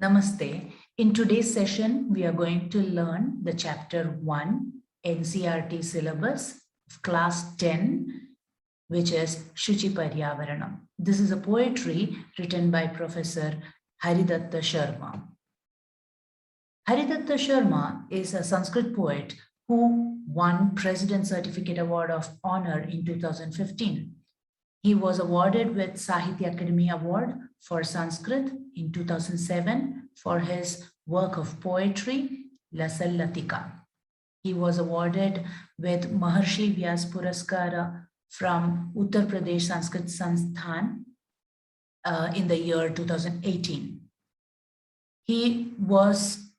Namaste. In today's session, we are going to learn the chapter 1 NCERT syllabus of class 10, which is Shuchi Paryavaranam. This is a poetry written by Professor Haridatta Sharma. Haridatta Sharma is a Sanskrit poet who won President Certificate Award of Honor in 2015. He was awarded with Sahitya Akademi Award for Sanskrit in 2007 for his work of poetry, Lasallatika. He was awarded with Maharshi Vyas Puraskara from Uttar Pradesh Sanskrit Sansthan in the year 2018. He was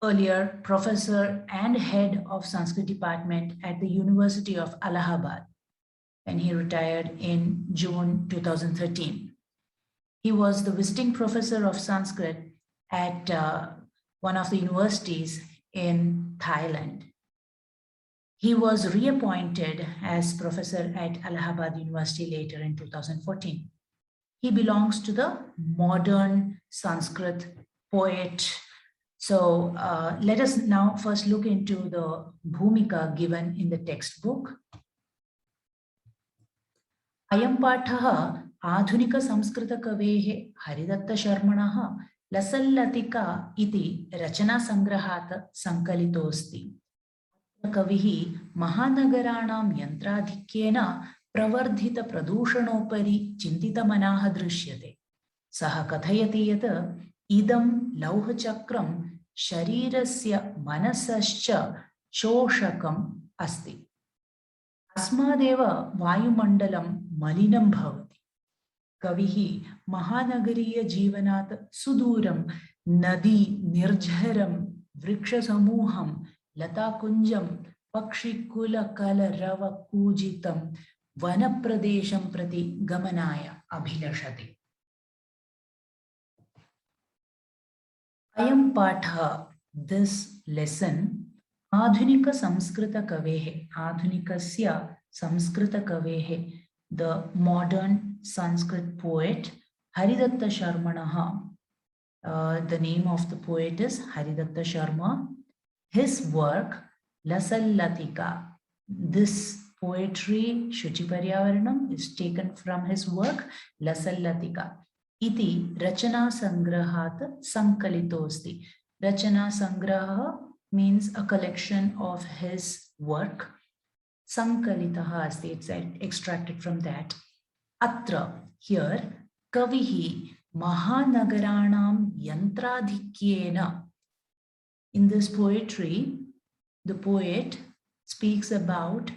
earlier professor and head of Sanskrit department at the University of Allahabad, and he retired in June 2013. He was the visiting professor of Sanskrit at one of the universities in Thailand. He was reappointed as professor at Allahabad University later in 2014. He belongs to the modern Sanskrit poet. So let us now first look into the bhumika given in the textbook. अयं पाठः आधुनिकसंस्कृतकवेः हरिदत्तशर्मणः लसल्लतिका इति रचनासङ्ग्रहात् सङ्कलितोऽस्ति। कविः महानगराणां यन्त्राधिक्येन प्रवर्धितप्रदूषणोपरि चिन्तितमनाः दृश्यते। सः कथयति यत् इदं लौहचक्रं शरीरस्य मनसश्च शोषकम् अस्ति। अस्मादेव वायुमण्डलं मलिनं भवति। कविः महानगरीयजीवनात् सुदूरं नदी निर्झरं वृक्षसमूहं लताकुञ्जं पक्षिकुलकलरवकूजितं वनप्रदेशं प्रति गमनाय अभिलषति। अयं पाठः, this lesson, आधुनिकसंस्कृतकवेः, आधुनिकस्य संस्कृतकवेः, the modern Sanskrit poet Haridatta Sharmanaha. The name of the poet is Haridatta Sharma. His work Lasallatika. This poetry Shuchi Paryavaranam is taken from his work Lasallatika. Iti Rachana Sangrahat Sankalitosti. Rachana Sangraha means a collection of his work. Sankalitaha asti, it's extracted from that. Atra, here, kavihi mahanagaranam yantradhikyena. In this poetry, the poet speaks about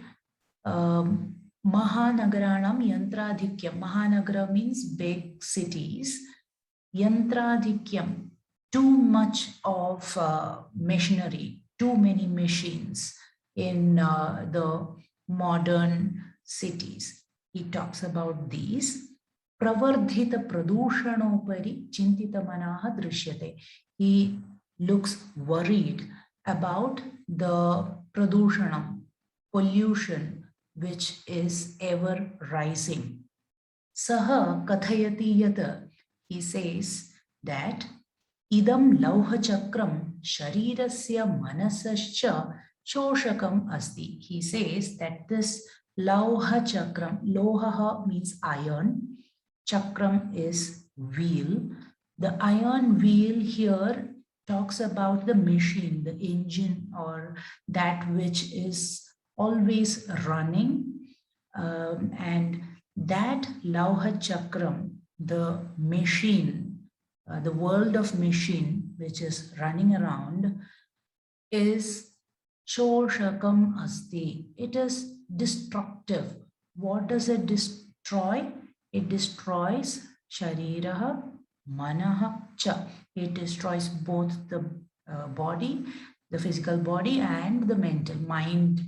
mahanagaranam yantradhikyam. Mahanagara means big cities. Yantradhikyam, too much of machinery, too many machines in the modern cities. He talks about these. Pravardhita pradushanopari chintitamanaha drishyate. He looks worried about the pradushanam, pollution, which is ever rising. Saha kathayati yat. He says that idam lauha chakram sharirasya manasascha shoshakam asti. He says that this lauha chakram, loha means iron, chakram is wheel. The iron wheel here talks about the machine, the engine, or that which is always running. And that lauha chakram, the machine, the world of machine which is running around, is shoshakam asti. It is destructive. What does it destroy? It destroys shariraha, manaha cha. It destroys both the body, the physical body, and the mental mind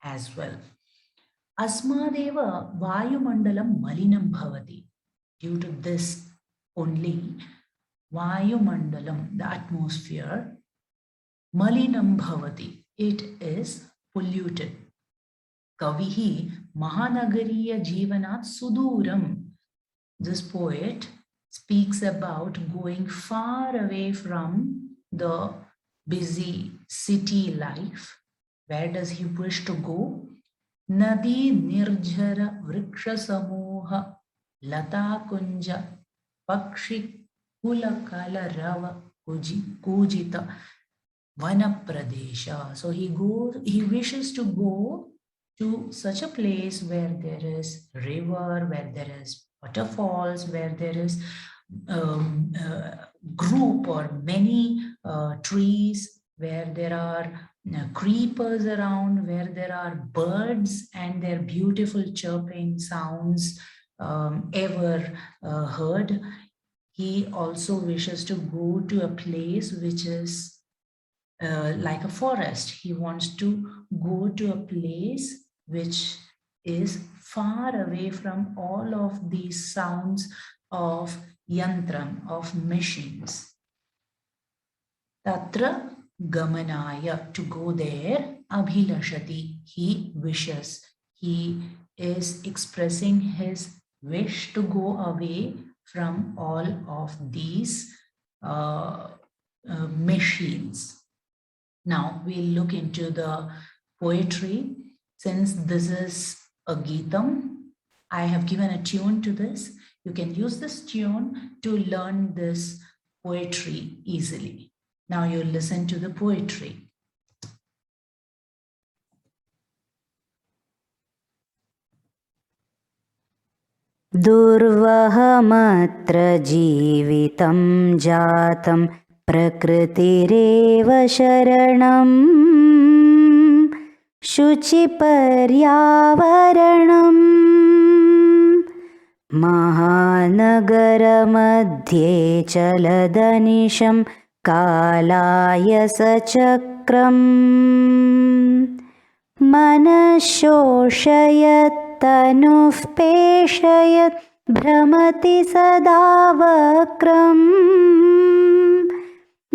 as well. Asmadeva vayumandalam malinam bhavati. Due to this only, vayumandalam, the atmosphere, malinam bhavati, it is polluted. Kavihi mahanagariya jivanat suduram. This poet speaks about going far away from the busy city life. Where does he wish to go? Nadi nirjara vriksha samoha lata kunja pakshi kula rava kujita vana pradesha. So he wishes to go to such a place where there is river, where there is waterfalls, where there is group or many trees, where there are creepers around, where there are birds and their beautiful chirping sounds ever heard. He also wishes to go to a place which is like a forest. He wants to go to a place which is far away from all of these sounds of yantram, of machines. Tatra gamanaya, to go there, abhilashati, he wishes. He is expressing his wish to go away from all of these machines. Now we'll look into the poetry. Since this is a Geetam, I have given a tune to this. You can use this tune to learn this poetry easily. Now you listen to the poetry. दुर्वहमत्र जीवितं जातं प्रकृतिरेव शरणं शुचिपर्यावरणम् महानगरमध्ये चलदनिशं कालायसचक्रम् मनःशोषयत् तनुः पेशयत् भ्रमति सदा वक्रम्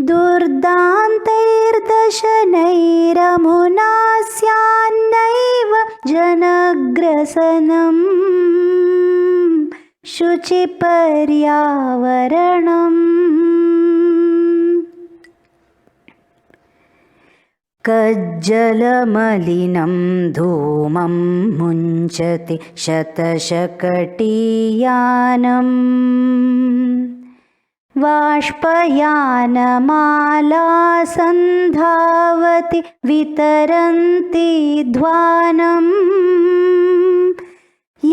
दुर्दान्तैर्दशनैरमुना स्यान्नैव जनग्रसनम् शुचिपर्यावरणम् कज्जलमलिनं धूमं मुञ्चति शतशकटीयानम् बाष्पयानमाला सन्धावति वितरन्ति ध्वानम्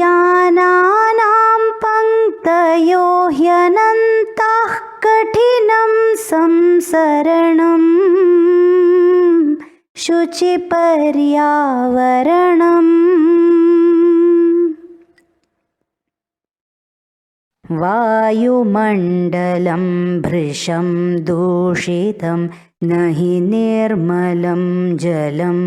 यानानां पङ्क्तयो ह्यनन्ताः कठिनं संसरणम् शुचिपर्यावरणम् वायुमण्डलं भृशं दूषितं न हि निर्मलं जलम्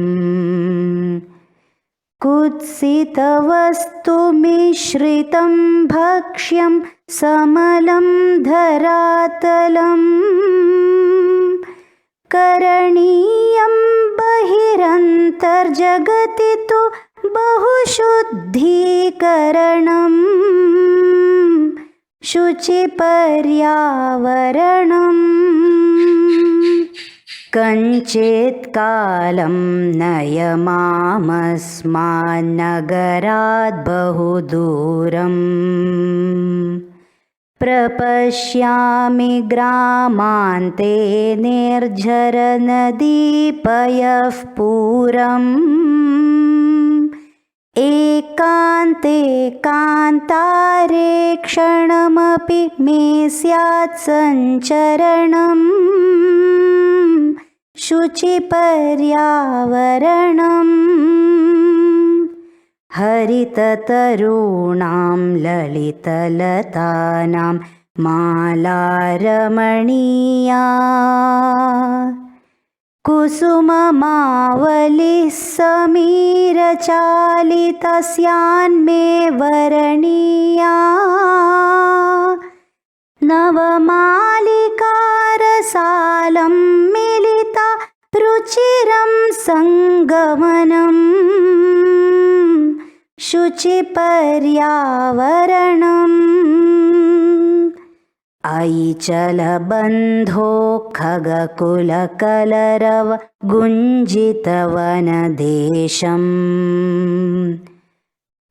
कुत्सितवस्तुमिश्रितं भक्ष्यं समलं धरातलम् करणीयं बहिरन्तर्जगति तु बहुशुद्धीकरणम् शुचिपर्यावरणम् कञ्चित् कालं नयमामस्मान्नगरात् बहुदूरम् प्रपश्यामि ग्रामान्ते निर्झरनदीपयः पूरम् एकान्ते कान्तारे क्षणमपि मे स्यात् सञ्चरणम् शुचिपर्यावरणम् हरिततरूणां ललितलतानां मालारमणीया कुसुममावलिः समीरचालितस्यान्मे वरणीया नवमालिकारसालं मिलिता रुचिरं सङ्गमनम् शुचिपर्यावरणम् ऐचलबन्धो खगकुलकलरव गुञ्जितवनदेशम्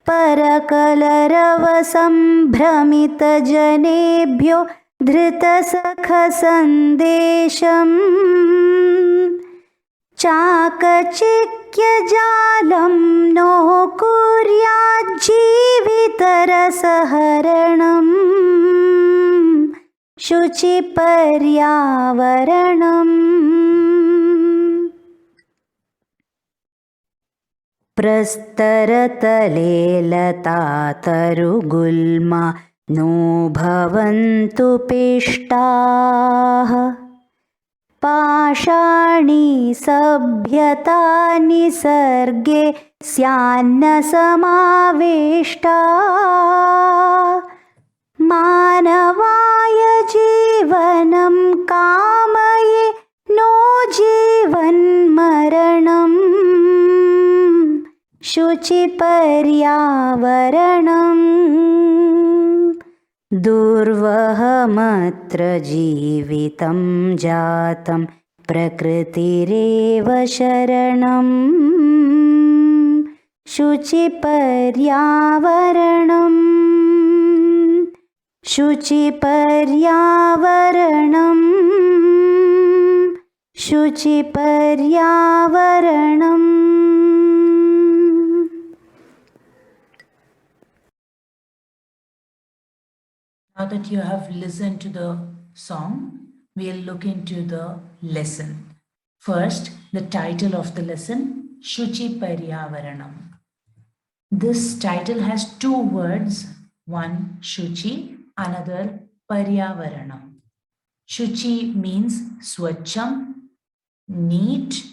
परकलरव सम्भ्रमितजनेभ्यो धृतसखसन्देशम् चाकचिक्यजालं नो कुर्याज्जीवितरसहरणम् शुचिपर्यावरणम् प्रस्तरतले लतातरुगुल्मा नो भवन्तु पिष्टाः पाषाणी सभ्यता निसर्गे स्यान्न समावेष्टा मानवाय जीवनं कामये नो जीवन्मरणम् शुचिपर्यावरणम् दुर्वहमत्र जीवितं जातं प्रकृतिरेव शरणम् शुचिपर्यावरणम् शुचिपर्यावरणम् शुचिपर्यावरणम् Now that you have listened to the song, we'll look into the lesson. First, the title of the lesson, Shuchi Paryavaranam. This title has two words, one Shuchi, another Paryavaranam. Shuchi means Swacham, neat,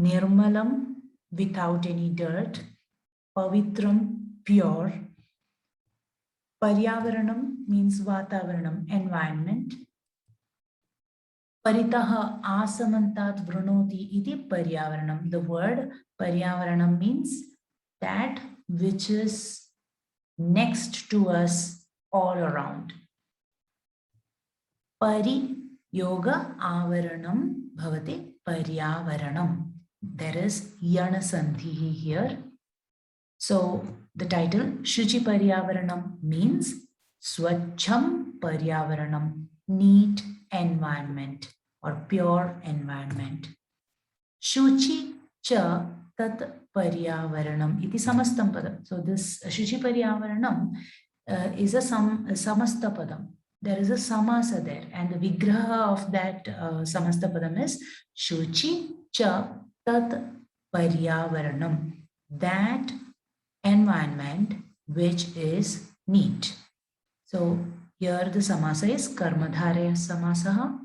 Nirmalam, without any dirt, Pavitram, pure. Paryavaranam means Vatavaranam, environment. Paritaha asamantat vranoti iti Paryavaranam. The word Paryavaranam means that which is next to us all around. Pari yoga avaranam bhavati Paryavaranam. There is yana sandhi here. So the title Shuchi Paryavaranam means Swacham Paryavaranam, neat environment or pure environment. Shuchi cha tat Paryavaranam iti samastam padam. So this Shuchi Paryavaranam is a samasta padam. There is a samasa there, and the vigraha of that samasta padam is Shuchi cha tat Paryavaranam, that environment which is neat. So here the samasa is karmadharaya samasaha.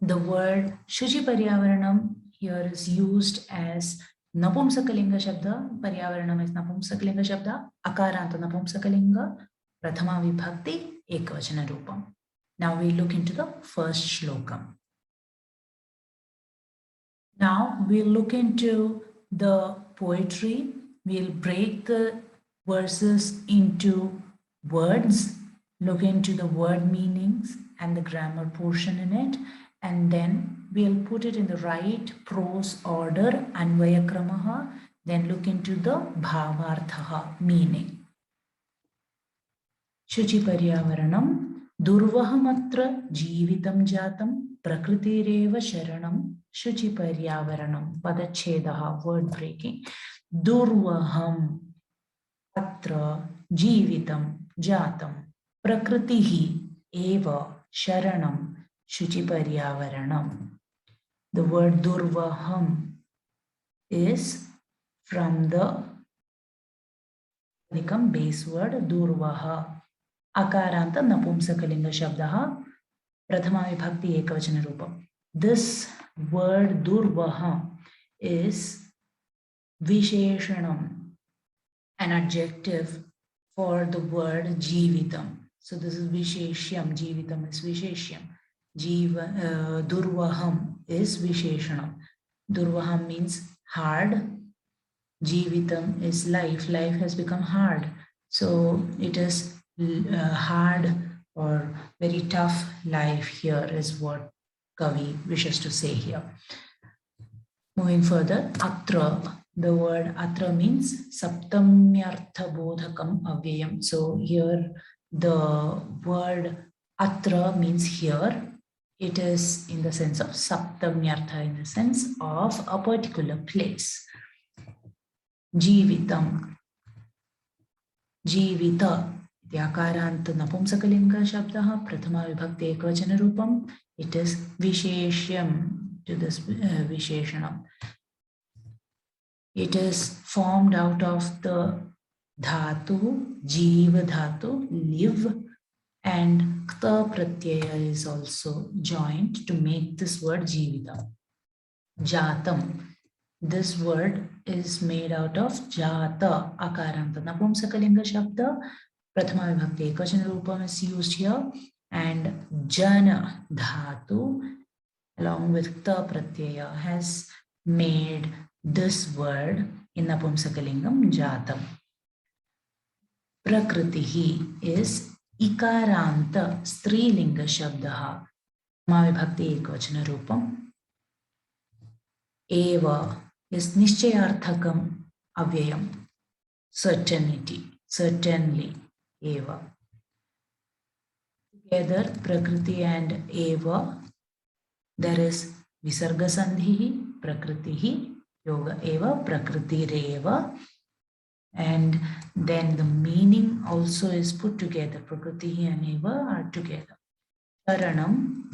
The word Shuchi Paryavaranam here is used as Napumsakalinga Shabda. Paryavaranam is Napumsakalinga Shabda. Akaranta Napumsakalinga. Prathama Vibhakti Ekvachana Rupam. Now we look into the first shlokam. Now we'll look into the poetry. We'll break the verses into words, look into the word meanings and the grammar portion in it, and then we'll put it in the right prose order, Anvaya Kramaha, then look into the Bhavarthaha, meaning. Shuchi Paryavaranam, Durvahamatra Jeevitam Jatam, Prakritireva Sharanam, Shuchi Paryavaranam, Padachedaha, word breaking. Durvaham atra jeevitam jatam prakritihi eva sharanam shuchi paryavaranam. The word durvaham is from the base word durvaha. Akaranta napumsakalinga shabdaha prathama vibhakti ekavachana rupam. This word durvaha is Visheshanam, an adjective for the word Jeevitam. So this is Visheshyam, Jeevitam is Visheshyam. Durvaham is Visheshanam. Durvaham means hard. Jeevitam is life. Life has become hard. So it is hard or very tough life here is what Kavi wishes to say here. Moving further, atra. The word atra means saptamyartha bodhakam avyayam. So here the word atra means here. It is in the sense of saptamyartha, in the sense of a particular place. Jivitam. Jivita. Vyakarant napumsakalinga shabdaha prathama vibhakti ekvachana rupam. It is visheshyam to this visheshanam. It is formed out of the dhatu, jiva dhatu, live, and kta pratyaya is also joined to make this word jivita. Jatam. This word is made out of jata, akaranta napumsakalinga shabda. Prathama vibhakti ekvachana rupam is used here, and jana dhatu along with kta pratyaya has made this word in napumsakalingam jatam. Prakritihi is ikaranta strilinga shabdaha. Vibhakti ekvachana rupam. Eva is nischayarthakam avyayam. Certainty, certainly, eva. Together, prakriti and eva, there is visarga sandhihi, prakritihi, yoga eva, prakriti reva, and then the meaning also is put together. Prakritihi and eva are together. Sharanam,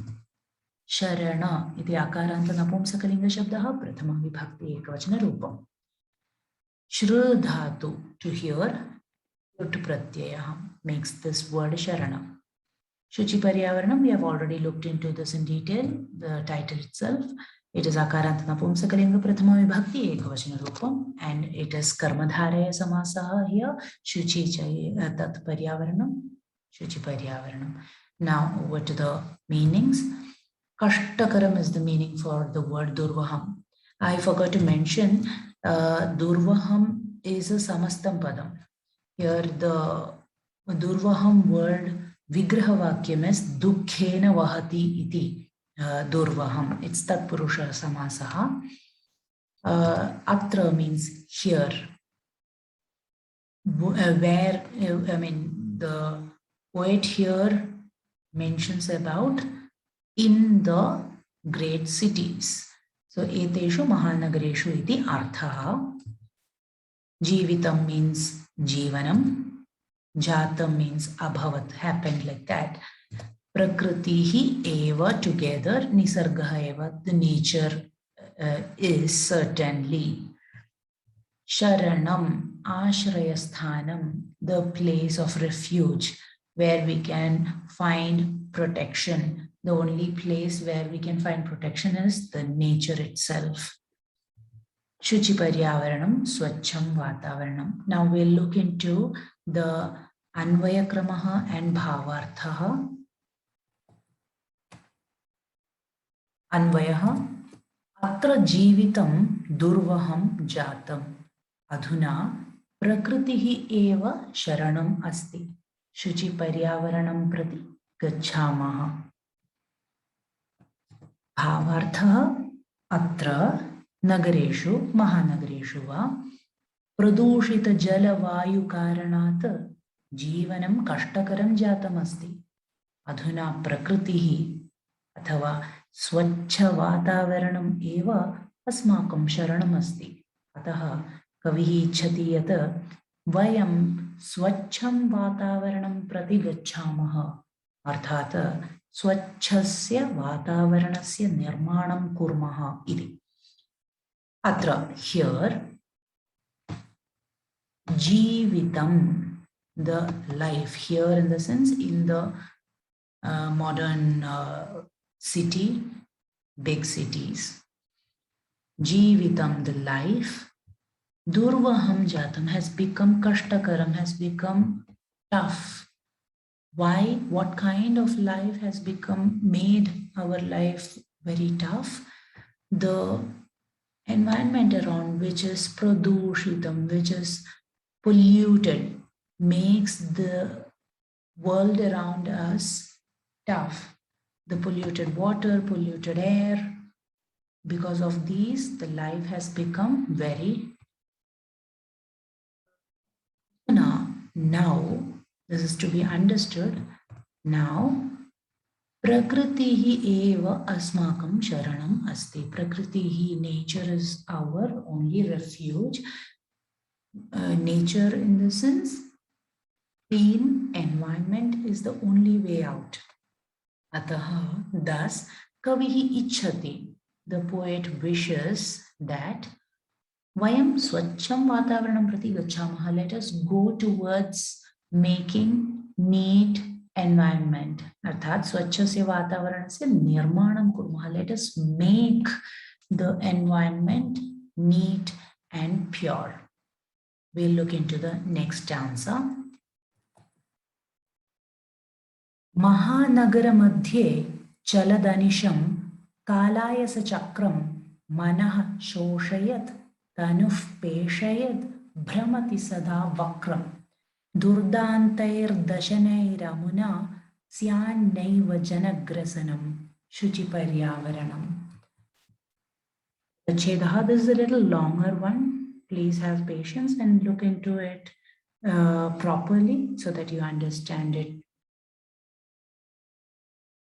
Sharana iti akaranta napumsakalinga shabdaha prathama vibhakti ekvachana rupam. Shru dhatu, to hear, ut pratyaya makes this word Sharana. Shuchi Pariyavaranam, we have already looked into this in detail, the title itself. It is akaranta napumsakalinga prathama vibhakti ekvachana rupam, and it is karmadharaya samasaha here. Shuchi tat Pariyavaranam, Shuchi Pariyavaranam. Now over to the meanings. Kashtakaram is the meaning for the word Durvaham. I forgot to mention, Durvaham is a samastam padam. Here the Durvaham word Vigrahavakyam is Dukkhena Vahati iti Durvaham. It's Tat Purusha Samasaha. Atra means here. Where, the poet here mentions about in the great cities. So, eteshu mahanagareshu iti arthaha. Jivitam means jivanam. Jatam means abhavat, happened like that. Prakritihi eva, together. Nisargaha eva, the nature is certainly. Sharanam, ashrayasthanam, the place of refuge where we can find protection. The only place where we can find protection is the nature itself. Shuchi Pariyavaranam, Swacham Vatavaranam. Now we'll look into the Anvaya Kramaha and Bhavarthaha. Anvayaha. Atra Jivitam Durvaham Jatam. Adhuna Prakritihi eva Sharanam Asti. Shuchi Pariyavaranam Prati Gachamaha. Bhavartha atra nagareshu mahanagareshu va pradushita jala vayu karanat jivanam kashtakaram jatam asti. Adhuna prakritihi athava swachha vatavaranam eva asmakam sharanam asti. Ataha kavihi ichhati yat vayam swachham vatavaranam prati gachamaha. Arthat swachhasya vatavaranasya nirmanam kurmaha iti. Atra, here, jivitam, the life, here in the sense in the modern city, big cities. Jivitam, the life. Durvaham jatam has become kashtakaram, has become tough. Why? What kind of life has made our life very tough? The environment around which is pradushitam, which is polluted, makes the world around us tough. The polluted water, polluted air. Because of these, the life has become very. Now, this is to be understood. Now, Prakritihi eva asmakam sharanam asti. Prakritihi, nature is our only refuge. Nature in the sense, clean environment is the only way out. Ataha, thus, kavihi ichhati. The poet wishes that Vayam swachham vatavaranam prati gachamaha. Let us go towards making neat environment. Arthat swachhasya vatavaranasya nirmanam kurmaha. Let us make the environment neat and pure. We'll look into the next stanza. Mahanagara madhye chaladanisham kalayasa chakram manah shoshayat Tanuf peshayad bhramati sada vakram durdantair dashanairamuna syannaiva janagrasanam shuchiparyavaranam. Chedaha, this is a little longer one. Please have patience and look into it properly so that you understand it.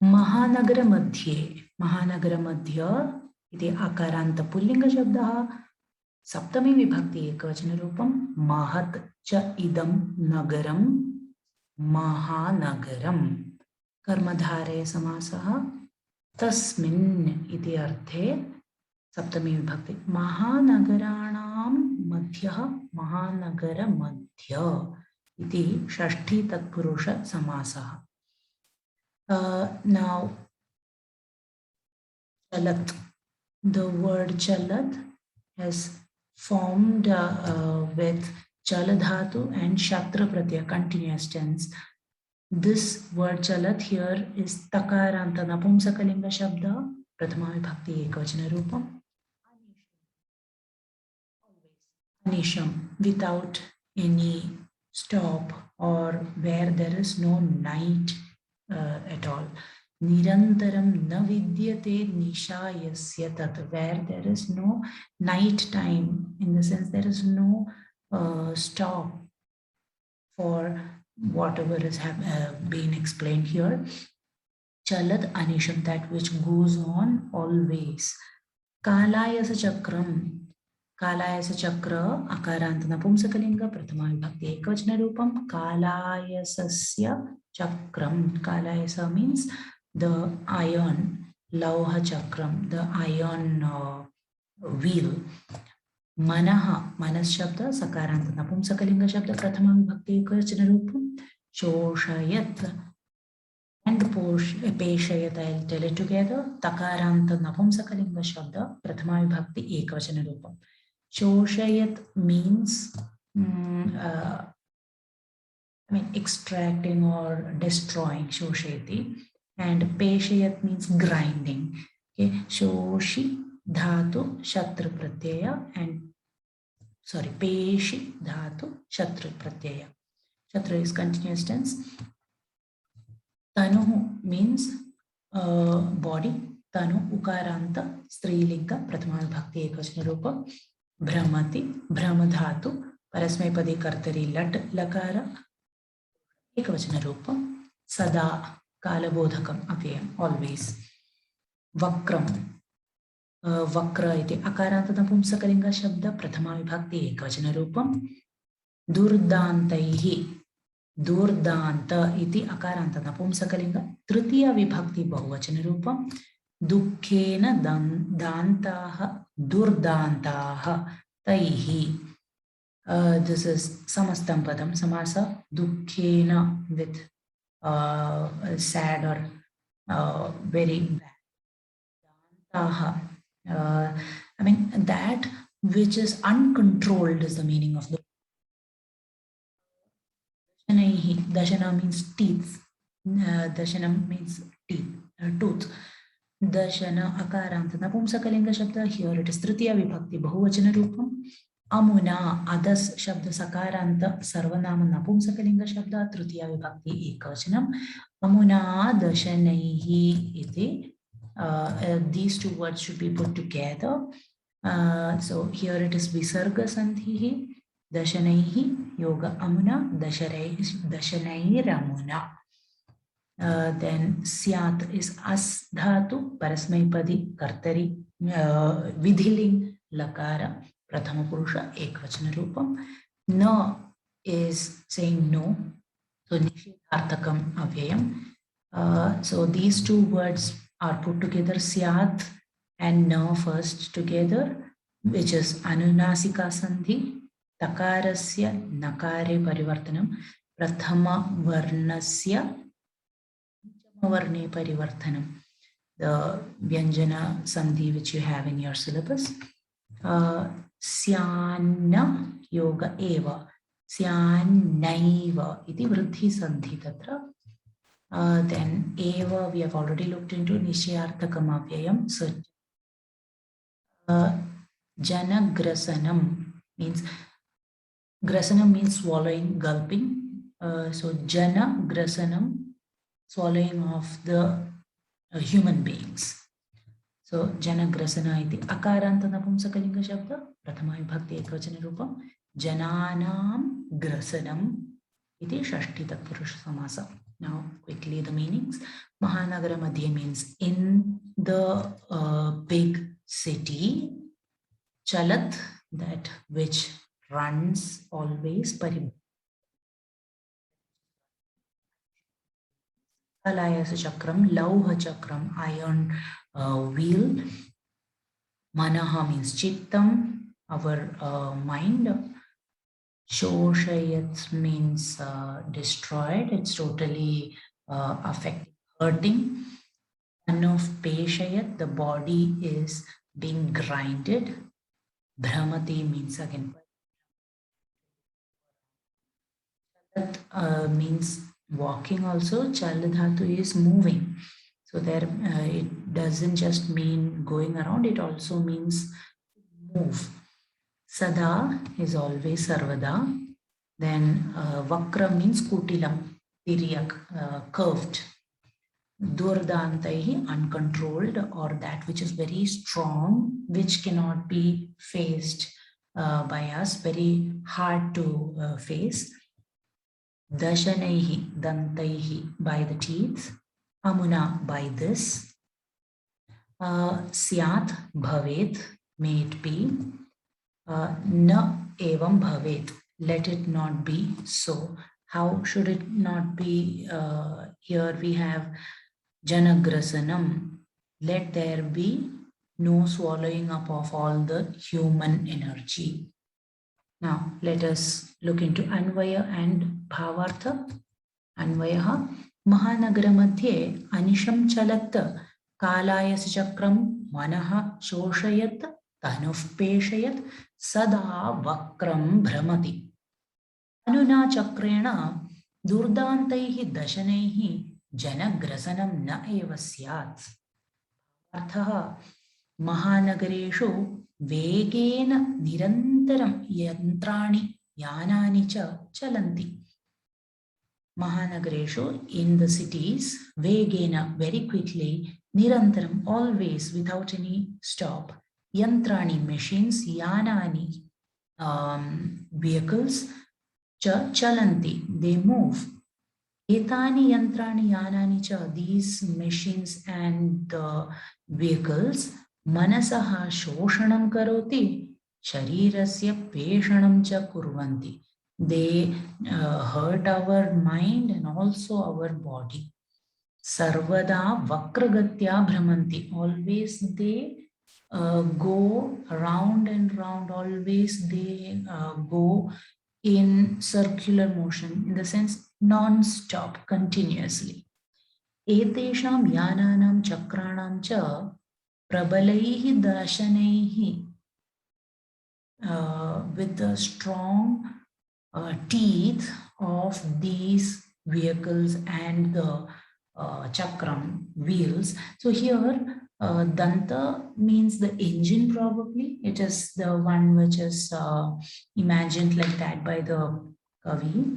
Mahanagara madhye. Mahanagara madhya iti akaranta pullinga shabdaha. Saptami vibhakti ekavachana rupam mahat cha idam nagaram mahanagaram. Karmadhare samasaha tasmin iti arthe saptami vibhakti. Mahanagaranam madhyah mahanagara madhya iti shashti tatpurusha samasaha. Now, chalat. The word chalat has formed with chaladhatu and shatra pratyaya, continuous tense. This word chalat here is takaranta napumsakalinga shabda, prathama vibhakti ekavachana rupam. Anisham, without any stop or where there is no night at all. Nirantaram na vidyate nishayasya tat, where there is no night time, in the sense there is no stop for whatever is being explained here. Chalat anisham, that which goes on always. Kalayasa chakram. Kalayasa chakra, akaranta napumsakalinga, prathama vibhakti ekavachana rupam. Kalayasasya chakram. Kalayasa means the iron, lauha chakram, the iron wheel. Manaha, manas shabda, sakaranta napumsakalinga shabda, prathama vibhakti ekavachana rupam. Shoshayat and peshayat, I'll tell it together. Takaranta napumsakalinga shabda, prathama vibhakti ekavachana rupam. Shoshayat means extracting or destroying, shoshayati, and peshayat means grinding. Okay, shoshi dhatu shatra pratyaya and peshi dhatu shatra pratyaya. Shatra is continuous tense. Tanu means body. Tanu ukaranta strilinga prathama vibhakti ekavachana rupa. Bhramati, Brahmadhatu, Parasmaipadi Kartari Lat Lakara, Ekavachana Rupa, Sada, Kalabodhakam, Apyam, always. Vakram, Vakra iti Akaranta Napumsakalinga Shabda, Prathama Vibhakti Ekavachana Rupam, Durdantaihi, Durdanta iti Akaranta Napumsakalinga, Tritiya Vibhakti Bahuvachana Rupam, Dukkena dantaha durdantaha taihi. This is samastam padam, samasa, dukkena with sad or very bad. Dantaha, that which is uncontrolled is the meaning of the Dashana means teeth. Dashanam means teeth, tooth. Dashana akaranta napumsakalinga shabda. Here it is tritiya vibhakti bahuvachana rupam. अमुना अदस् शब्द सकारान्त सर्वनाम नपुंसकलिंग शब्द तृतीया विभक्ति एकवचनम अमुना दशनैः इति these two words should be put together. So here it is visarga sandhihi dashanaihi yoga amuna dashanairamuna. Then syat is as dhatu parasmaipadi kartari vidhiling lakara prathama purusha ekvachana rupam. Na is saying no, so nishedharthakam avyayam. So these two words are put together, syat and na first together, which is anunasika sandhi, takarasya nakare parivartanam, prathama varnasya varne parivartanam, the vyanjana sandhi which you have in your syllabus. Syana yoga eva, syanaiva iti vriddhi sandhi tatra. Then eva we have already looked into, nishayarthakam avyayam. So janagrasanam means, grasanam means swallowing, gulping. So janagrasanam, swallowing of the human beings. So janagrasana iti akaranta napumsakalinga shabda prathama vibhakti ekvachana rupam, jananam grasanam iti shashti tatpurusha samasa. Now quickly the meanings. Mahanagara madhye means in the big city. Chalat, that which runs always. Kalayasa chakram, lauha chakram, iron wheel. Manaha means chittam, our mind. Shoshayat means destroyed, it's totally affecting, hurting. Anufpeshayat, the body is being grinded. Bhramati means again. That means walking also. Chaladhatu is moving. So there it doesn't just mean going around, it also means move. Sada is always sarvada. Then vakra means kutilam, tiriyak, curved. Durdantaihi, uncontrolled, or that which is very strong, which cannot be faced by us, very hard to face. Dashanaihi, dantaihi, by the teeth. Amuna, by this. Syat, bhavet, may it be. Na evam bhavet, let it not be so. How should it not be? Here we have janagrasanam, let there be no swallowing up of all the human energy. Now let us look into Anvaya and Bhavartha. Anvayaha, Mahanagara madhye anisham chalat kalayas chakram manaha shoshayat tanufpeshayat sada vakram bhramati. Anuna chakrena durdantaihi dashanaihi janagrasanam na eva syat. Arthaha, Mahanagareshu vegena nirantaram yantrani yanani cha chalanti. Mahanagareshu, in the cities, vegena, very quickly, nirantaram, always, without any stop, yantrani, machines, yanani, vehicles, cha chalanti, they move. Etani yantrani yanani cha, these machines and the vehicles, manasaha shoshanam karoti, sharirasya peshanam cha kurvanti. They hurt our mind and also our body. Sarvada vakragatya bhramanti, always they go round and round, always they go in circular motion, in the sense non-stop, continuously. Etesham yananam chakranam cha prabalaihi dashanaihi, with the strong teeth of these vehicles and the chakram, wheels. So here Danta means the engine, probably. It is the one which is imagined like that by the Kavi.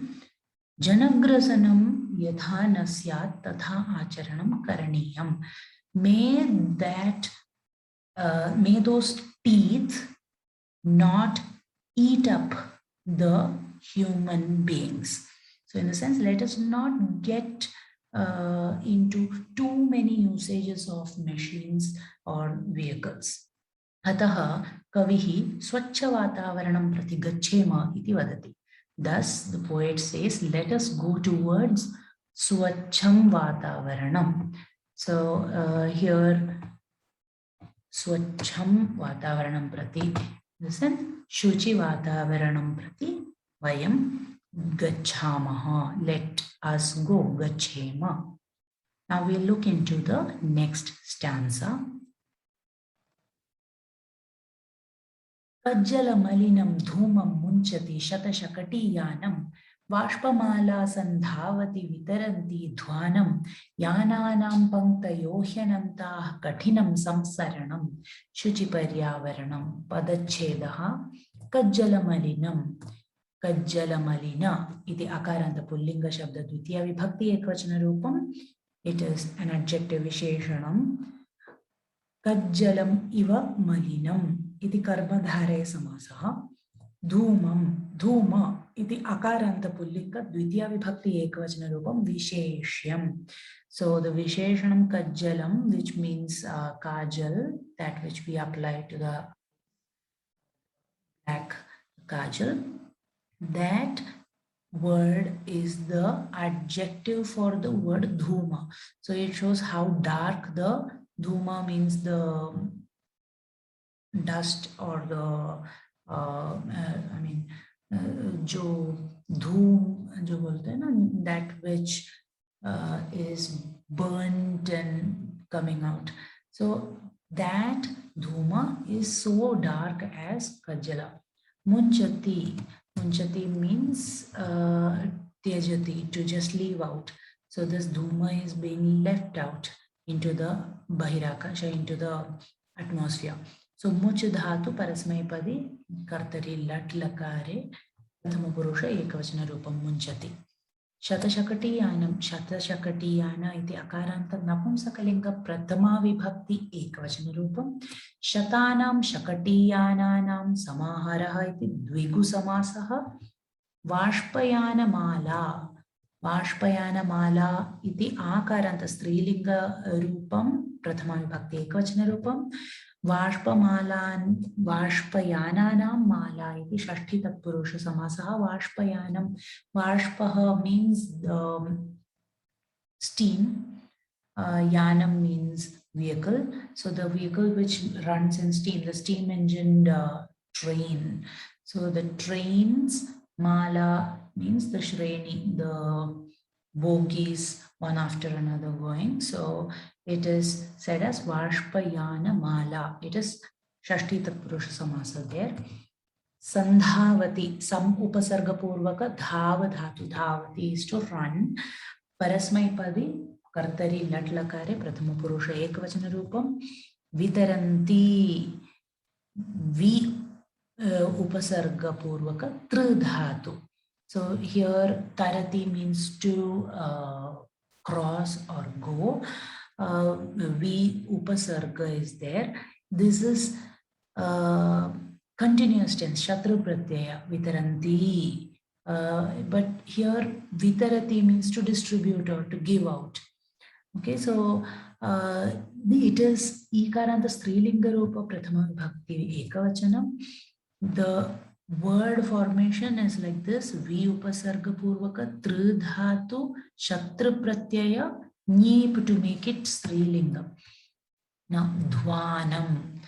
Janagrasanam yatha na syat tatha acharanam karaniyam. May those teeth not eat up the human beings. So in the sense, let us not get into too many usages of machines or vehicles. Ataha kavihi swachha vatavaranam prati gacchema iti vadati. Thus, the poet says, let us go towards swachham vatavaranam. So here, swachham vatavaranam prati, listen, shuchi vatavaranam prati vayam gacchamaha. Let us go, gacchema. Now we'll look into the next stanza. Kajjala-malinam dhumam munchati shatashakatiyanam Vashpamala sandhavati vitaranti dhwanam Yananam panktayohyanantah katinam samsaranam Shuchiparyavaranam Padachchedaha Kajjala-malinam. Kajjala-malina iti akaranta pullinga shabda dvitiya vibhakti ekvachana rupam. It is an adjective visheshanam. Kajjalam iva malinam iti karmadhare samasaha. Dhumam, dhuma iti akaranta pullinga dvitiya vibhakti ekvachana rupam visheshyam. So the visheshanam kajjalam, which means kajal, that which we apply to the black kajal, that word is the adjective for the word dhuma. So it shows how dark the dhuma means, the dust or the जो धूम जो बोलते हैं ना, that which is burnt and coming out. So that dhuma is so dark as kajjala. Munchati. Munchati means tyajati, to just leave out. So this dhuma is being left out into the bahirakasha, into the atmosphere. So much dhatu parasmaipadi kartari lat lakare prathama purusha ekavachana rupam munchati. Shatashakatiyanam. Shatashakatiyana iti akaranta napumsakalinga prathama vibhakti ekavachana rupam. Shatanam shakatiyananam samaharaha iti dvigu samasaha. Vashpayana mala. Vashpayana mala iti akaranta strilinga rupam prathama vibhakti ekavachana rupam. Vashpamalan Vashpayananam mala iti shashti tatpurusha samasaha. Vashpayanam. Vashpaha means steam. Yanam means vehicle. So the vehicle which runs in steam, the steam engined train. So the trains, mala means the shreni, the bogies one after another going. So it is said as Vashpayana mala. It is Shashti Tatpurusha Samasa there. Sandhavati, sam upasarga purvaka dhava dhatu. Dhavati is to run. Parasmaipadi kartari lat lakare prathama purusha ekavachana rupam. Vitaranti, vi upasarga purvaka tridhatu. So here tarati means to cross or go. Vi upasarga is there. This is continuous tense, shatru pratyaya, vitaranti. But here vitarati means to distribute or to give out. Okay, so it is ikaranta strilinga rupa prathama vibhakti ekavachanam. The word formation is like this: vi upasarga purvaka tridhatu shatru pratyaya nyip, to make it strilinga. Now dhwanam.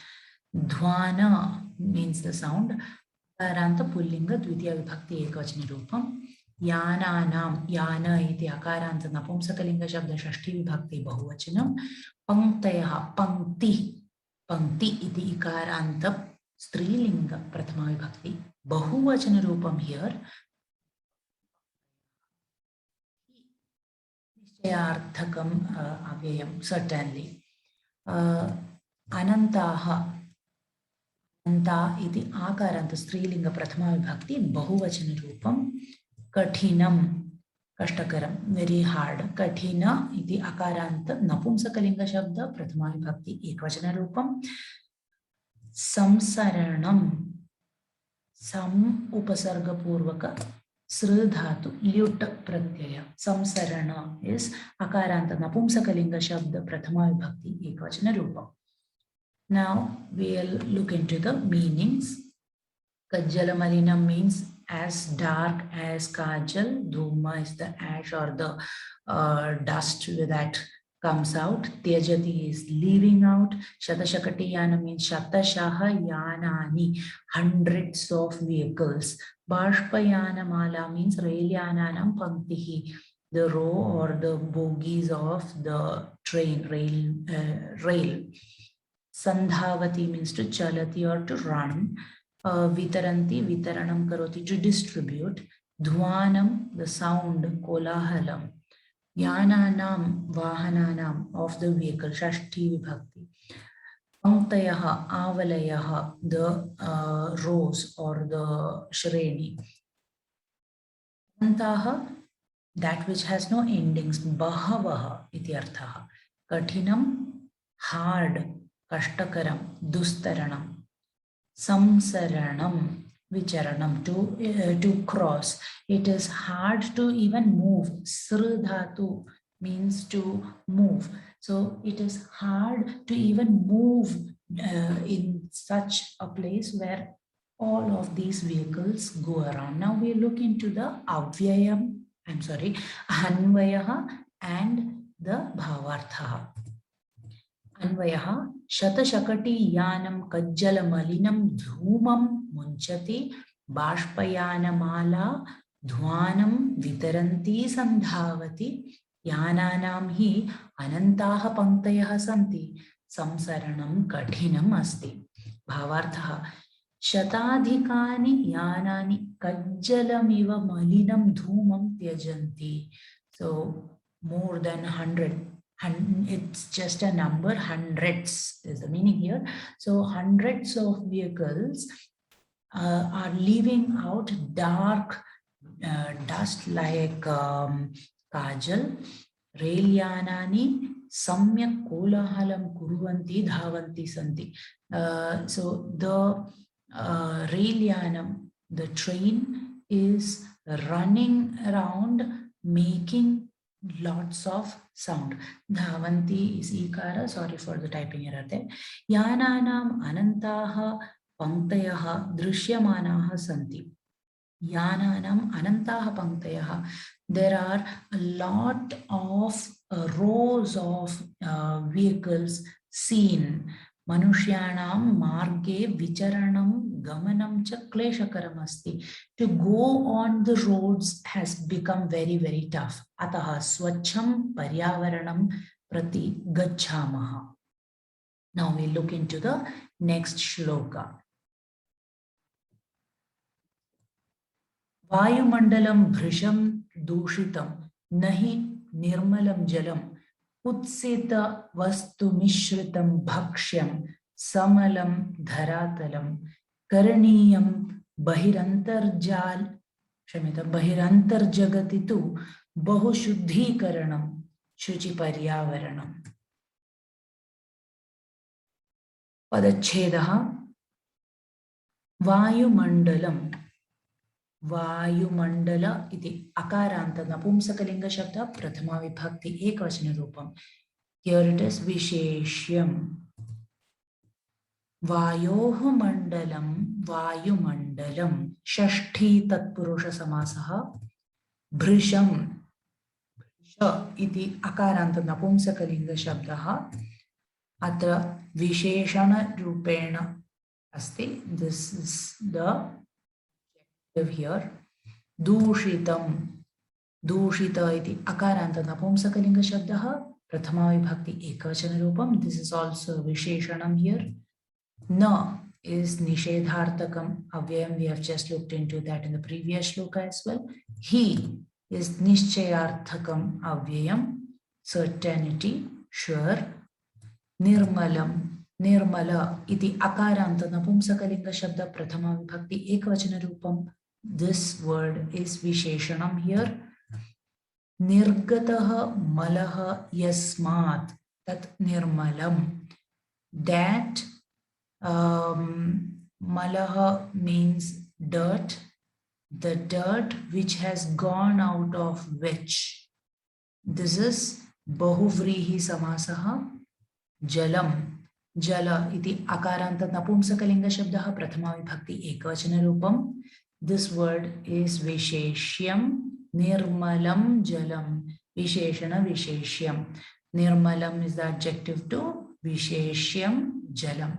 Dhwana means the sound. Akaranta pullinga dvitiya vibhakti ekavachana rupam. Yananam. Yana iti akaranta napumsakalinga shabda shashti vibhakti bahuvachanam. Panktayaha. Pankti. Pankti iti ikaranta strilinga prathama vibhakti bahuvachana rupam here. Nishchayarthakam avyayam, certainly. अनन्ताः, अनन्ता इति आकारान्त स्त्रीलिंग प्रथमा विभक्ति बहुवचनरूपं कठिनं कष्टकरं very hard कठिन इति अकारान्त नपुंसकलिंग शब्द प्रथमा विभक्ति एकवचनरूपं संसरणं सम उपसर्गपूर्वक सृ धातु ल्युट् प्रत्यय संसरण इज अकारान्त नपुंसकलिंग शब्द प्रथमा विभक्ति एकवचनरूपम्. Now we'll look into the meanings. Kajjalamalinam means as dark as kajal. Dhuma is the ash or the dust that comes out. Tyajati is leaving out. Shatashakatiyana means shatashaha yanani, hundreds of vehicles. Bashpayanamala means rail yananam panktihi, the row or the bogies of the train, rail. Sandhavati means to chalati or to run. Vitaranti, vitaranam karoti, to distribute. Dhwanam, the sound, kolahalam. Yananam, vahananam, of the vehicle, shashti vibhakti. Panktayaha, avalayaha, the rows or the shreni. Antaha, that which has no endings. Bahavaha, iti arthaha. Katinam, hard. Kashtakaram, dustaranam, samsaranam, vicharanam, to cross. It is hard to even move. Sr dhatu means to move. So it is hard to even move in such a place where all of these vehicles go around. Now we look into the avyayam, anvayaha and the bhavarthaha. अन्वयः शतशकटी यानं कज्जलमलिनं धूमं मुञ्चति बाष्पयानमाला ध्वानं वितरन्ती सन्धावति यानानां हि अनन्ताः पङ्क्तयः सन्ति संसरणं कठिनम् अस्ति. भावार्थः शताधिकानि यानानि कज्जलमिव मलिनं धूमं त्यजन्ति. So more than 100. And it's just a number, hundreds is the meaning here. So hundreds of vehicles are leaving out dark dust like kajal. Railyanani samyak kolahalam kurvanti dhavanti santi. So the railyanam, the train, is running around making lots of sound. Dhavanti is ikara, sorry for the typing error there. Yananam anantaha panktayaha drishyamanaha santi. Yananam anantaha panktayaha. There are a lot of rows of vehicles seen. Manushyanam marge vicharanam gamanam cha kleshakaram asti. To go on the roads has become very, very tough. Ataha swachham paryavaranam prati gacchamaha. Now we look into the next shloka. Vayumandalam bhrisham dushitam nahi nirmalam jalam utsita vastu mishritam bhakshyam samalam dharatalam karaniyam bahirantarjagatitu bahushuddhikaranam shuchiparyavaranam. Padachhedaha Vayumandalam. Vayumandala iti akaranta napumsakalinga shabda prathama vibhakti ekvachana rupam. Here it is visheshyam. Vayohu mandalam, Vayumandalam. Shashti tatpurusha samasaha. Bhrisham. Brisha iti akaranta napumsakalinga shabdaha. Atra visheshana rupena asti. This is the here. Dushitam. Dushita iti akaranta napumsakalinga shabdaha. Prathama vibhakti ekvachana rupam. This is also visheshanam here. Na is nishedhartakam avyayam. We have just looked into that in the previous shloka as well. He is nischayarthakam avyayam. Certainty, sure. Nirmalam, Nirmala iti akaranta napumsakalinga shabda prathama vibhakti ekvachana rupam. This word is Visheshanam here. Nirgataha malaha yasmat tat nirmalam. That malaha means dirt, the dirt which has gone out of which. This is Bahuvrihi Samasaha. Jalam. Jala iti akaranta napumsakalinga shabdaha prathama vibhakti ekvachana rupam. This word is Visheshyam. Nirmalam jalam. Visheshana Visheshyam. Nirmalam is the adjective to Visheshyam jalam.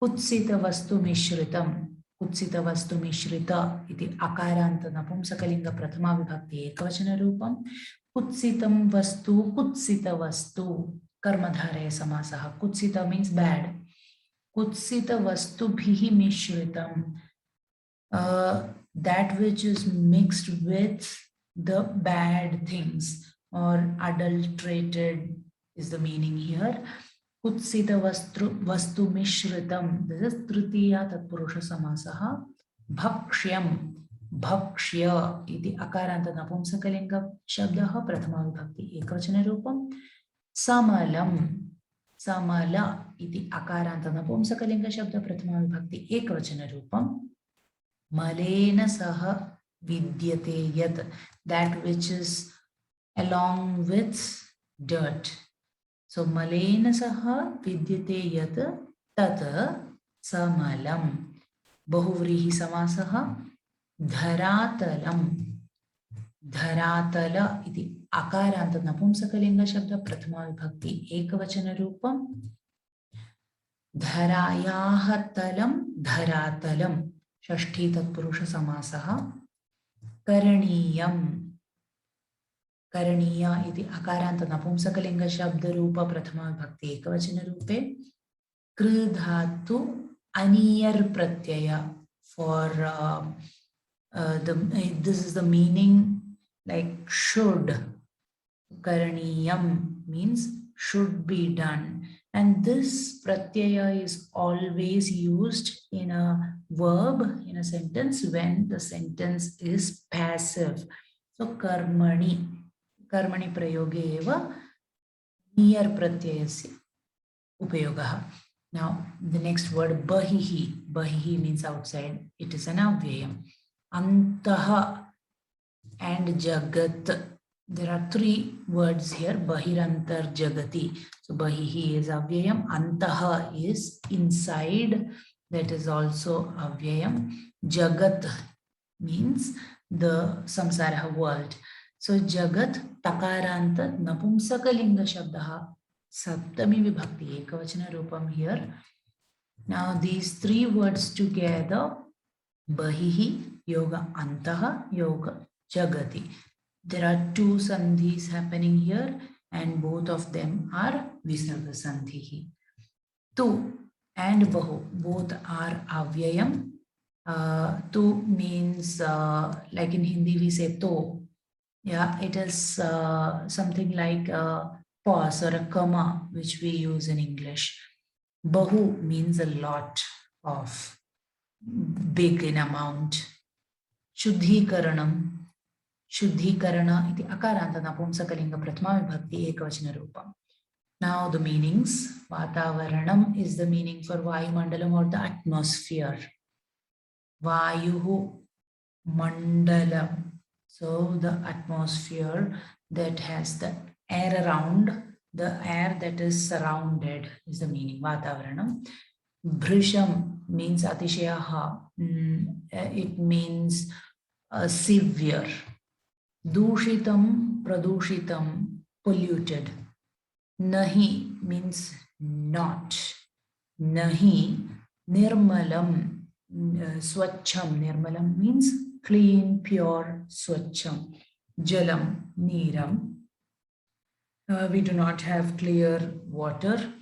Kutsita vastu mishritam. Kutsita vastu mishrita iti akaranta napumsakalinga prathama vibhakti ekvachana rupam. Kutsitam vastu, kutsita vastu. Karmadharaya samasaha. Kutsita means bad. Kutsita vastu bhihi mishritam. That which is mixed with the bad things or adulterated is the meaning here. Kutsita vastu mishritam. This is tritiya tatpurusha samasaha. Bhakshyam. Bhakshya iti akaranta napumsakalinga shabdaha prathama vibhakti ekvachana rupam. Samalam. Samala iti akaranta napumsakalinga shabda prathama vibhakti ekvachana rupam. Malena saha vidyate yat. That which is along with dirt. So malena saha vidyate yat tat samalam. Bahuvrihi samasaha. Dharatalam. Dharatala iti akaranta napumsakalinga shabda prathama vibhakti ekavachana rupam. Dharayaha talam dharatalam. Shashti tatpurusha samasaha. Karaniyam. Karaniya iti akaranta napumsakalinga shabda rupa prathama vibhakti ekavachana rupe. Kridhatu aniyar pratyaya. For this is the meaning like should. Karaniyam means should be done. And this pratyaya is always used in a verb, in a sentence, when the sentence is passive. So karmani. Karmani prayoge eva niyar pratyayasya upayogaha. Now, the next word, bahihi. Bahihi means outside. It is an avyayam. Antaha and jagat. There are three words here. Bahirantar jagati. So, bahihi is avyayam. Antaha is inside. That is also avyayam. Jagat means the samsara world. So, jagat takaranta napumsakalinga shabdaha. Saptami vibhakti ekavachana rupam here. Now these three words together, bahihi, yoga antaha, yoga jagati. There are two sandhis happening here and both of them are visarga sandhihi. Tu and bahu, both are avyayam. Tu means like in Hindi we say to. Yeah, it is something like pause or a comma which we use in English. Bahu means a lot of, big in amount. Shuddhikaranam. Shuddhikarana iti akaranta napumsakalinga prathama vibhakti ekavachana rupam. Now the meanings. Vatavaranam is the meaning for Vayumandalam or the atmosphere. Vayuhu mandalam. So the atmosphere that has the air around, the air that is surrounded is the meaning. Vatavaranam. Bhrisham means atishayaha. It means severe. Dushitam, pradushitam, polluted. Nahi means not. Nahi. Nirmalam, swachham. Nirmalam means clean, pure, swachham. Jalam, neeram. We do not have clear water.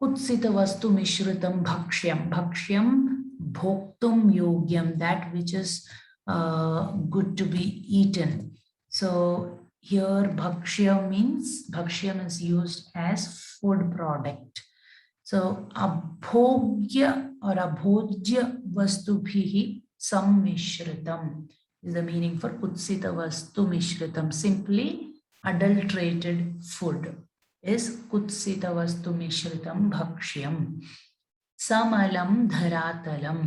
Kutsita vastu mishritam bhakshyam. Bhakshyam, bhoktum yogyam, that which is good to be eaten. So here bhakshya means, bhakshya is used as food product. So abhogya or abhojya vastubhihi sammishritam is the meaning for kutsita vastu mishritam. Simply adulterated food is kutsita vastu mishritam bhakshyam. Samalam dharatalam.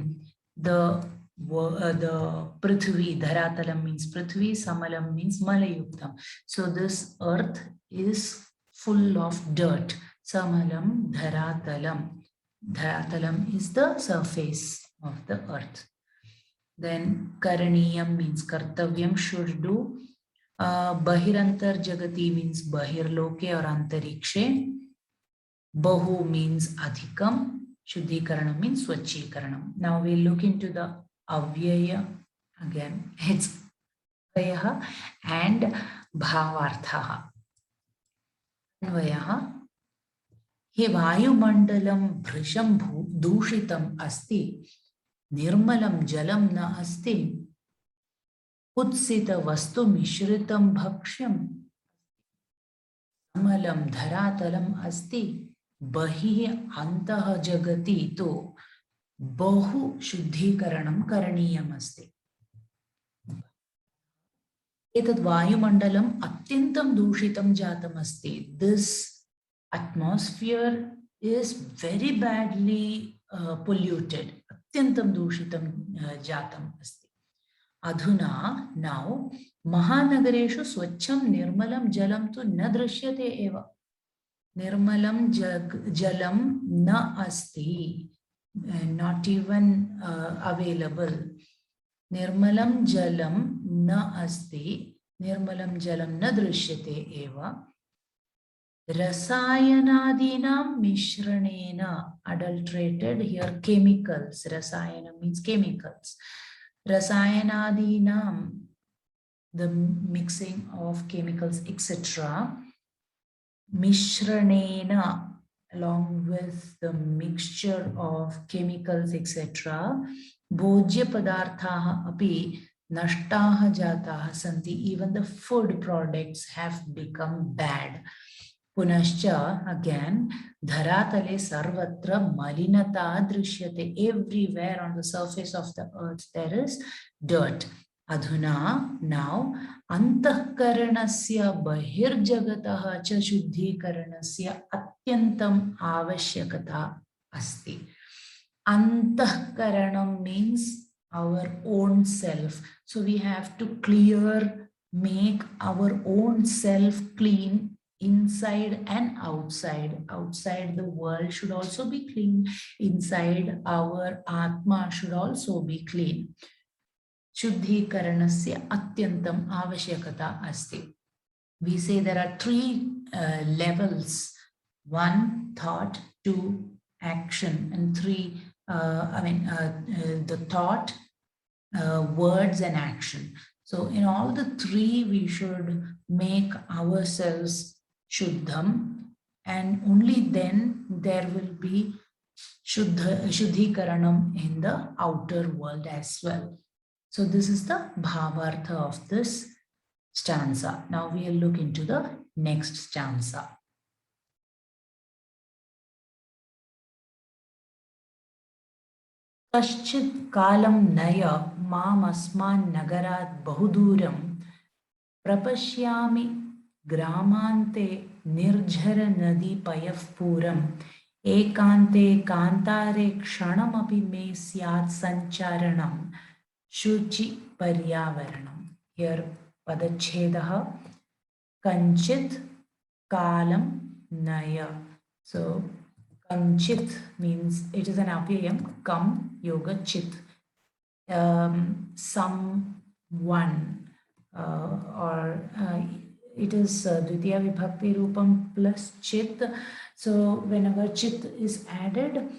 The prithvi, dharatalam means prithvi, samalam means malayuktam. So this earth is full of dirt. Samalam dharatalam. Dharatalam is the surface of the earth. Then karaniyam means kartavyam, should do. Bahirantar jagati means bahirloke or antarikshe. Bahu means adhikam. Shuddhikaranam means swachhikaranam. Now we'll look into the avyaya again. It's avyaya and bhavarthaha. Anvayaha. He vayumandalam bhrisham dushitam asti. Nirmalam jalam na asti. Kutsita vastu mishritam bhakshyam. Samalam dharatalam asti. Bahi antah jagati to bahu shuddhikaranam karaniyam asti. Etad vayumandalam atyantam dushitam jatam asti. This atmosphere is very badly polluted. Atyantam dushitam jatam asti. Adhuna, now, Mahanagareshu swachham nirmalam jalam tu na drishyate eva. Nirmalam jalam na asti, not even available. Nirmalam jalam na asti, nirmalam jalam na drishyate eva. Rasayanadinam mishranena, adulterated, here chemicals. Rasayana means chemicals. Rasayanadinam, the mixing of chemicals, etc. Mishranena, along with the mixture of chemicals, etc. Bhojya padarthaha api nashtaha jataha santi. Even the food products have become bad. Punascha, again, dharatale sarvatra malinata drishyate. Everywhere on the surface of the earth there is dirt. Adhuna, now, antahkaranasya bahirjagataha cha shuddhikaranasya atyantam avashyakata asti. Antahkaranam means our own self. So we have to make our own self clean inside and outside. Outside the world should also be clean. Inside our Atma should also be clean. Shuddhikaranasya atyantam avashyakata asti. We say there are three levels. 1, thought, 2, action, and 3, the thought, words, and action. So in all the three, we should make ourselves shuddham, and only then there will be shuddhikaranam in the outer world as well. So this is the bhavartha of this stanza. Now we'll look into the next stanza. Kaschit kalam naya mam asman nagarat bahuduram prapashyami gramante nirjhara nadi payavpuram ekante kantare kshanamapi me syat sancharanam shuchi paryavaranam. Here padachedaha kanchit kalam naya. So kanchit means it is an avyayam, kam yoga chit. Someone, it is Dvitiya Vibhakti Rupam plus chit. So whenever chit is added,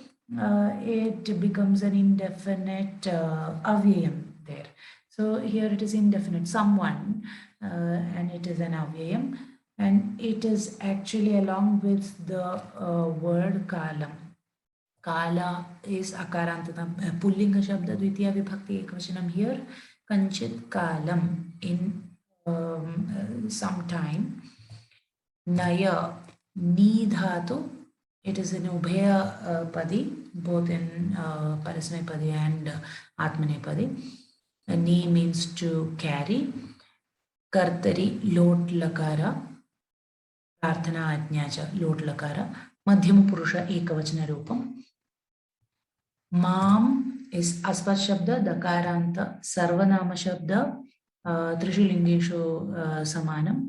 it becomes an indefinite avyayam there. So here it is indefinite, someone, and it is an avyayam, and it is actually along with the word kalam. Kala is akarantanam, pullinga shabda, dvitiya vibhakti ekvachanam. Here kanchit kalam, in some time. Naya, ni dhatu It is in Ubhaya Padi, both in Parasmepadi and Atmanepadi. Ni means to carry. Kartari, lot lakara. Prarthana ajnacha, lot lakara. Madhyama Purusha, ekavachana rupam. Mam is Aspat Shabda, Dakaranta, Sarvanama Shabda, Trishu Lingeshu Samanam.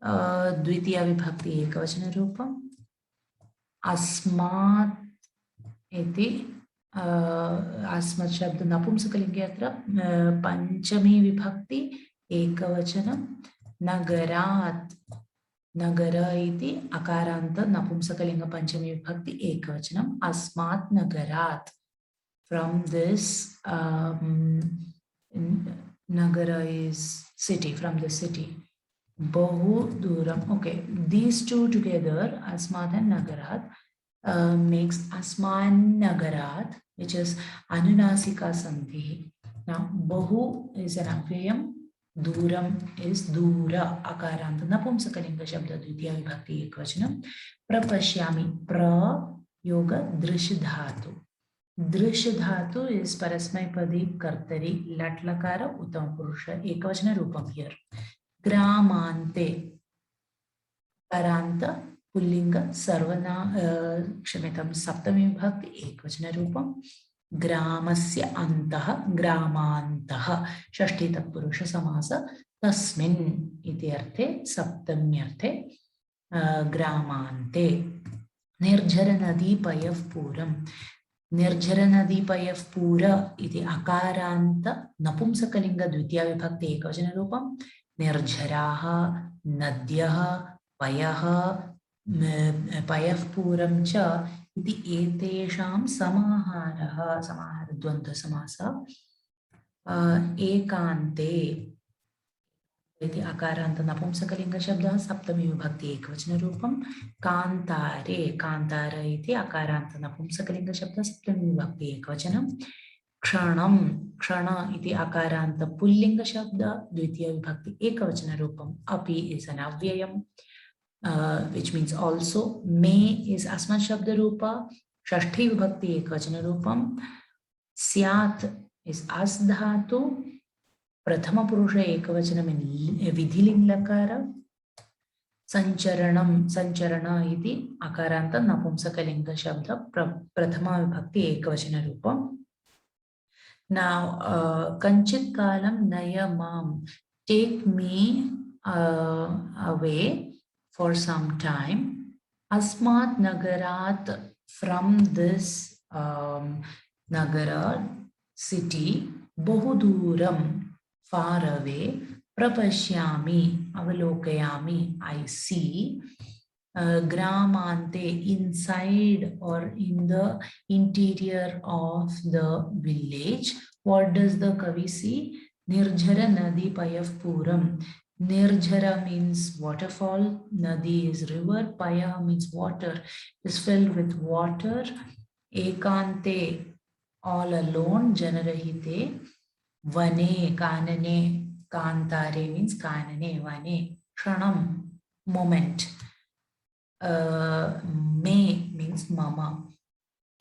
Dvitiya Vibhakti, ekavachana rupam. Asmat इति अस्मत् शब्द नपुंसकलिंगे अत्र पंचमी विभक्ति एकवचनं नगरात् नगर इति अकारान्त नपुंसकलिंग पंचमी विभक्ति एकवचनं अस्मात् नगरात्. From this nagara is city, from the city. Bahu duram. Okay, these two together, asmat and nagarat, makes Asman Nagarat, which is Anunasika Sandhi. Now, Bahu is an Avyayam, Duram is Dura, Akaranta, Napumsakalinga Shabda, Dvitiya Vibhakti Ekvachanam, Prapashyami, Pra Yoga Drishidhatu. Drishidhatu is Parasmaipadi Kartari, Latlakara, Uttam Purusha, Ekvachana Rupam here. Gramante, Karanta, पुल्लिंग सर्वना क्षम्यतां सप्तमी विभक्ति एकवचन रूपं ग्रामस्य अन्तः ग्रामान्तः षष्ठी तत्पुरुष समास तस्मिन् इति अर्थे सप्तम्यर्थे ग्रामान्ते निर्झर नदी पयः पूरं निर्झर नदी पयः पूर इति अकारान्त नपुंसकलिंग द्वितीया विभक्ति एकवचन रूपं निर्झराः नद्यः पयः पयःपूरं च इति एतेषां समाहारः समाहारद्वन्द्वसमासः एकान्ते इति अकारान्त नपुंसकलिङ्गशब्दः सप्तमी विभक्ति एकवचनरूपं कान्तारे कान्तार इति अकारान्त नपुंसकलिङ्गशब्दः सप्तमी विभक्ति एकवचनं क्षणं क्षण इति अकारान्त पुल्लिङ्गशब्दः द्वितीय विभक्ति एकवचनरूपम् अपि इस् एन् अव्ययम् which means also. May is Asmat Shabda Rupa, Shashti Vibhakti Ekvachana Rupam. Syat is Asdhatu, Prathama Purusha Ekavachanam in Vidhiling Lakara. Sancharanam, Sancharana iti Akaranta Napumsakalinga Shabda, Prathama Vibhakti Ekavachana Rupam. Now, Kanchit Kalam Naya Mam, take me away for some time. Asmat Nagarat, from this Nagara city, Bahuduram, far away, Prapashyami, Avalokayami, I see. Gramante, inside or in the interior of the village. What does the Kavi see? Nirjhara Nadi Payaf Puram. Nirjhara means waterfall, Nadi is river, Paya means water, is filled with water. Ekante, all alone, Janarahite. Vane, Kanane, Kantare means Kanane, Vane. Shanam, moment. Me means mama.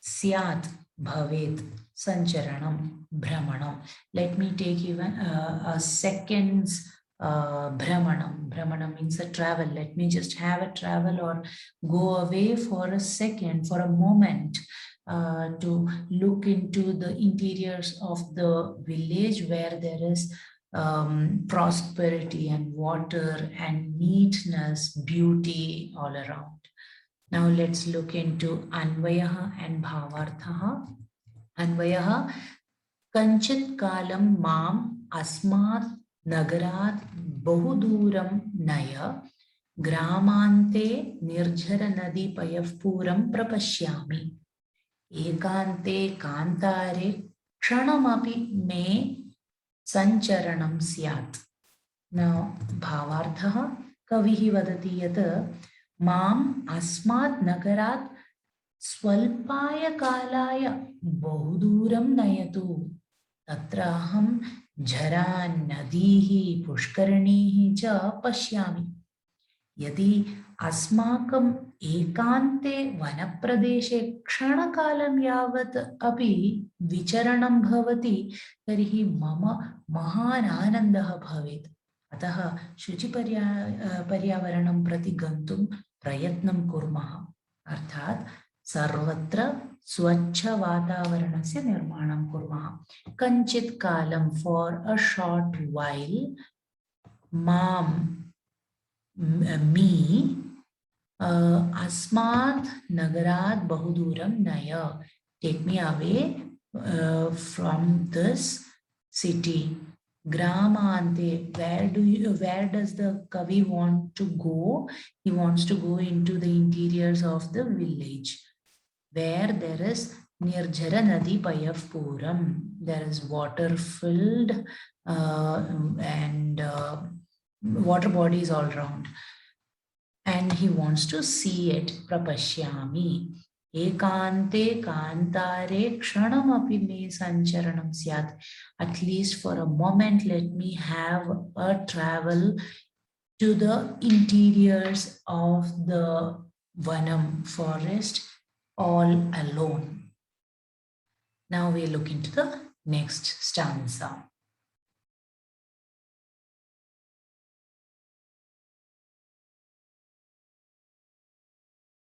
Syat, Bhavet, Sancharanam, Brahmanam. Let me take even a second's Brahmanam. Brahmanam means a travel. Let me just have a travel or go away for a second, for a moment, to look into the interiors of the village where there is prosperity and water and neatness, beauty all around. Now let's look into Anvayaha and Bhavarthaha. Anvayaha, Kanchit Kalam Mam Asmat Nagarat Bahuduram Naya Gramante Nirjhara Nadi Payavpuram Prapashyami Ekante Kantare Kshanamapi Me Sancharanam Syat. Now Bhavarthaha, Kavihi Vadati Yat Mam Asmat Nagarat Swalpaya Kalaya Bahuduram Nayatu Tatraham Jharan Nadihi Pushkaranihi Ja Pashyami. Yadi अस्माकम् एकान्ते वनप्रदेशे क्षणकालं यावत् अपि विचरणं भवति तर्हि मम महान् आनन्दः भवेत्। अतः पर्यावरणं प्रति गन्तुं प्रयत्नं कुर्मः। अर्थात् सर्वत्र स्वच्छवातावरणस्य निर्माणं कुर्मः। कञ्चित् कालं फार् अ शार्ट् वैल् मी अस्मात् नगरात् बहु दूरं नय, take me away from this city. Gramante, where does the Kavi want to go? He wants to go into the interiors of the village, where there is Nirjara Nadi Payavpuram. There is water filled and water bodies all around. And he wants to see it. Prapashyami. Ekante kantare kshanamapi me sancharanam syat. At least for a moment, let me have a travel to the interiors of the Vanam forest all alone. Now we look into the next stanza.